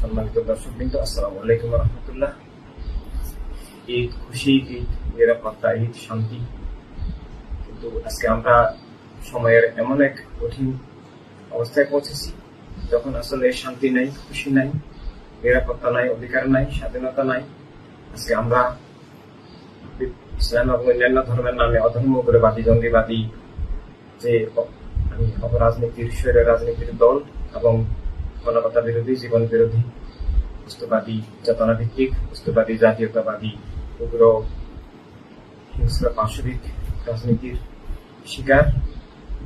সম্মানিত দর্শকবৃন্দ, আসসালামু আলাইকুম রহমতুল্লাহ। ঈদ খুশি, ঈদ নিরাপত্তা, ঈদ শান্তি। কিন্তু আজকে আমরা সময়ের এমন এক কঠিন অবস্থায় পৌঁছেছি যখন আসলে শান্তি নাই, খুশি নাই, নিরাপত্তা নাই, অধিকার নাই, স্বাধীনতা নাই। আজকে আমরা ইসলাম এবং অন্যান্য ধর্মের নামে অধর্মবাদী, জঙ্গিবাদী যে রাজনীতির শরীরের রাজনীতির দল এবং মানবতা বিরোধী, জীবন বিরোধী, বস্তুবাদী, চেতনা ভিত্তিক, বস্তুবাদী, জাতীয়তাবাদী, উগ্র, হিংস্র, পাশবিক রাজনীতির শিকার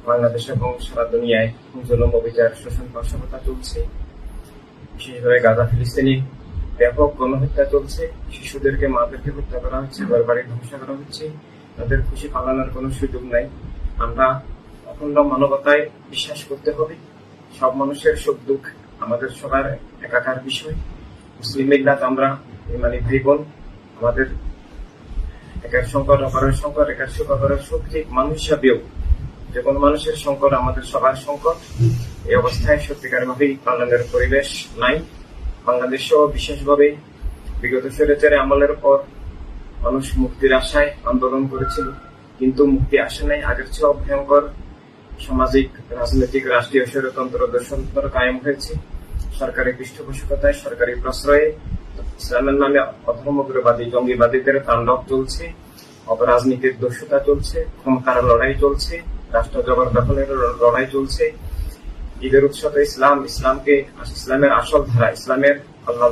বাংলাদেশ এবং সারা দুনিয়ায় জুলুম, অবিচার, শোষণ, নাশকতা চলছে। বিশেষভাবে গাজা ফিলিস্তিনি ব্যাপক গণহত্যা চলছে। শিশুদেরকে, মাদেরকে হত্যা করা হচ্ছে, ঘর বাড়ি ধ্বংস করা হচ্ছে। তাদের খুশি পালানোর কোনো সুযোগ নাই। আমরা অখণ্ড মানবতায় বিশ্বাস করতে হবে। সব মানুষের সুখ দুঃখ আমাদের সবার একাকার বিষয়। মুসলিম মিল্লাত আমরা ইমানি ভাই বোন। আমাদের একের সংকট অপরের সংকট, একের সুখ অপরের সুখ। ঠিক মানুষ হিসাবেও যে কোনো মানুষের সংকট আমাদের সবার সংকট। এই অবস্থায় সত্যিকার ভাবেই পালনের পরিবেশ নাই। বাংলাদেশও বিশেষভাবে বিগত স্বৈরাচারী আমলের পর মানুষ মুক্তির আশায় আন্দোলন করেছিল, কিন্তু মুক্তি আসে নাই। আগের চেয়েও ভয়ঙ্কর সামাজিক, রাজনৈতিক, রাষ্ট্রীয় স্বৈরতন্ত্র, দর্শনতন্ত্র কায়েম হয়েছে। সরকারি পৃষ্ঠপোষকতায়, সরকারি প্রশ্রয়ে ইসলামের নামে অধর্মবাদী, জঙ্গিবাদীদের তাণ্ডব চলছে। অপরাজনীতির দস্যুতা চলছে, ক্ষমতার লড়াই চলছে, রাষ্ট্র জবরদখলের লড়াই চলছে। ঈদের উৎসবে ইসলামের আসল ধারা, ইসলামের আল্লাহ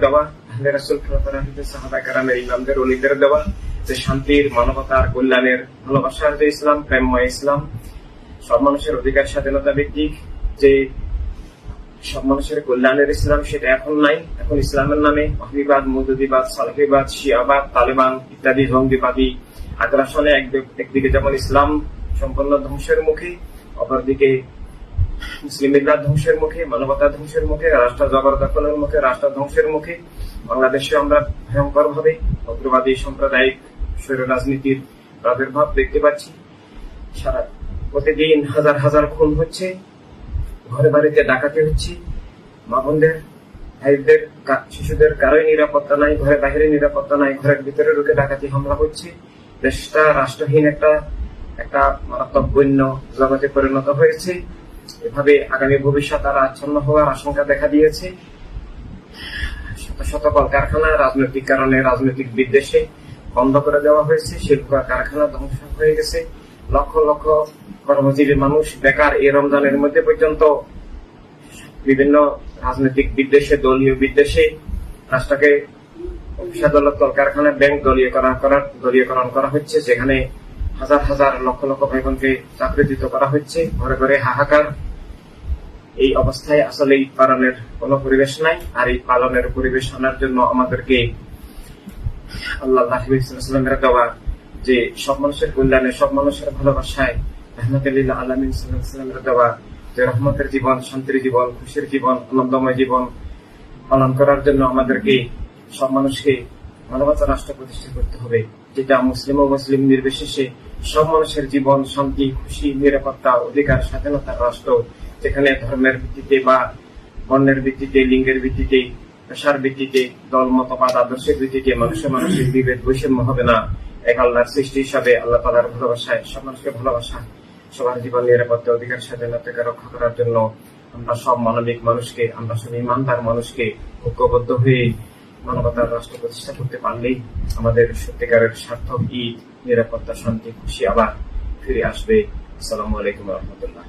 দেওয়া, আহলে রাসূল সাহাবা কেরামের, ইমামদের, ওলীদের দেওয়া যে শান্তির, মানবতার, কল্যাণের, ভালোবাসার যে ইসলাম, প্রেমময় ইসলাম, সব মানুষের অধিকার, স্বাধীনতা ভিত্তিক যে সব মানুষের কল্যাণের ইসলাম, সেটা এখন নাই। এখন ইসলামের নামে ওয়াহাবিবাদ, মওদুদিবাদ, সালাফিবাদ, শিয়াবাদ, তালেবান ইত্যাদি জঙ্গিবাদী আগ্রাসনে একদিকে যেমন ইসলাম সম্পূর্ণ ধ্বংসের মুখে, অপরদিকে মুসলিম মিল্লাত ধ্বংসের মুখে, মানবতা ধ্বংসের মুখে, রাষ্ট্র জবরদখলের মুখে, রাষ্ট্র ধ্বংসের মুখে। বাংলাদেশে আমরা ভয়ঙ্কর ভাবে অগ্রবাদী সাম্প্রদায়িক স্বৈর রাজনীতির প্রাদুর্ভাব দেখতে পাচ্ছি। সারা প্রতিদিন হাজার হাজার খুন হচ্ছে, ঘরে বাড়িতে ডাকাতি হচ্ছে, মা বোনদের, ভাইদের, শিশুদের কারোই নিরাপত্তা নাই, ঘরে বাইরে নিরাপত্তা নাই, ঘরের ভিতরে ঢুকে ডাকাতি হামলা হচ্ছে। দেশটা রাষ্ট্রহীন একটা মারাত্মক বন্য জগতে পরিণত হয়েছে। এভাবে আগামী ভবিষ্যৎ আর আচ্ছন্ন হওয়ার আশঙ্কা দেখা দিয়েছে। শত শত কলকারখানা রাজনৈতিক কারণে, রাজনৈতিক বিদ্বেষে বন্ধ করে দেওয়া হয়েছে। শিল্প কারখানা ধ্বংস হয়ে গেছে। লক্ষ লক্ষ কর্মজীবী মানুষ বেকার। এই রমজানের মধ্যে পর্যন্ত বিভিন্ন রাজনৈতিক বিদ্বেষে, দলীয় বিদ্বেষে রাষ্ট্রকে অফিস আদালত, কলকারখানা, ব্যাংক দলীয়করণ করা হচ্ছে, যেখানে হাজার হাজার লক্ষ লক্ষ ভাই বোনকে চাকরিচ্যুত করা হচ্ছে। ঘরে ঘরে হাহাকার। এই অবস্থায় আসলে ঈদ পালনের কোন পরিবেশ নাই। আর ঈদ পালনের পরিবেশ আনার জন্য আমাদেরকে আল্লাহ সাল্লাল্লাহু দেওয়া যে সব মানুষের কল্যাণে, সব মানুষের ভালোবাসায় রাহমাতুল লিল আলামিন সাল্লাল্লাহু দেওয়া যে রহমতের জীবন, শান্তির জীবন, খুশির জীবন, আনন্দময় জীবন পালন করার জন্য আমাদেরকে সব মানুষকে মানবতার রাষ্ট্র প্রতিষ্ঠা করতে হবে, যেটা মুসলিম ও মুসলিম নির্বিশেষে সব মানুষের জীবন, শান্তি, খুশি, নিরাপত্তা, অধিকার, স্বাধীনতার রাষ্ট্র, যেখানে ধর্মের ভিত্তিতে বা বর্ণের ভিত্তিতে, লিঙ্গের ভিত্তিতে, পেশার ভিত্তিতে, দল, মতবাদ, আদর্শের ভিত্তিতে মানুষের বিভেদ, বৈষম্য হবে না। এক আল্লাহর সৃষ্টি হিসাবে আল্লাহ তাআলার ভালোবাসায় সব মানুষকে ভালোবাসা, সবার জীবন, নিরাপত্তা, অধিকার, স্বাধীনতাকে রক্ষা করার জন্য আমরা সব মানবিক মানুষকে, আমরা সব ইমানদার মানুষকে ঐক্যবদ্ধ হয়ে মানবতার রাষ্ট্র প্রতিষ্ঠা করতে পারলেই আমাদের সত্যিকারের সার্থক ঈদ, নিরাপত্তা, শান্তি, খুশি আবার ফিরে আসবে। আসসালামু আলাইকুম রহমতুল্লাহ।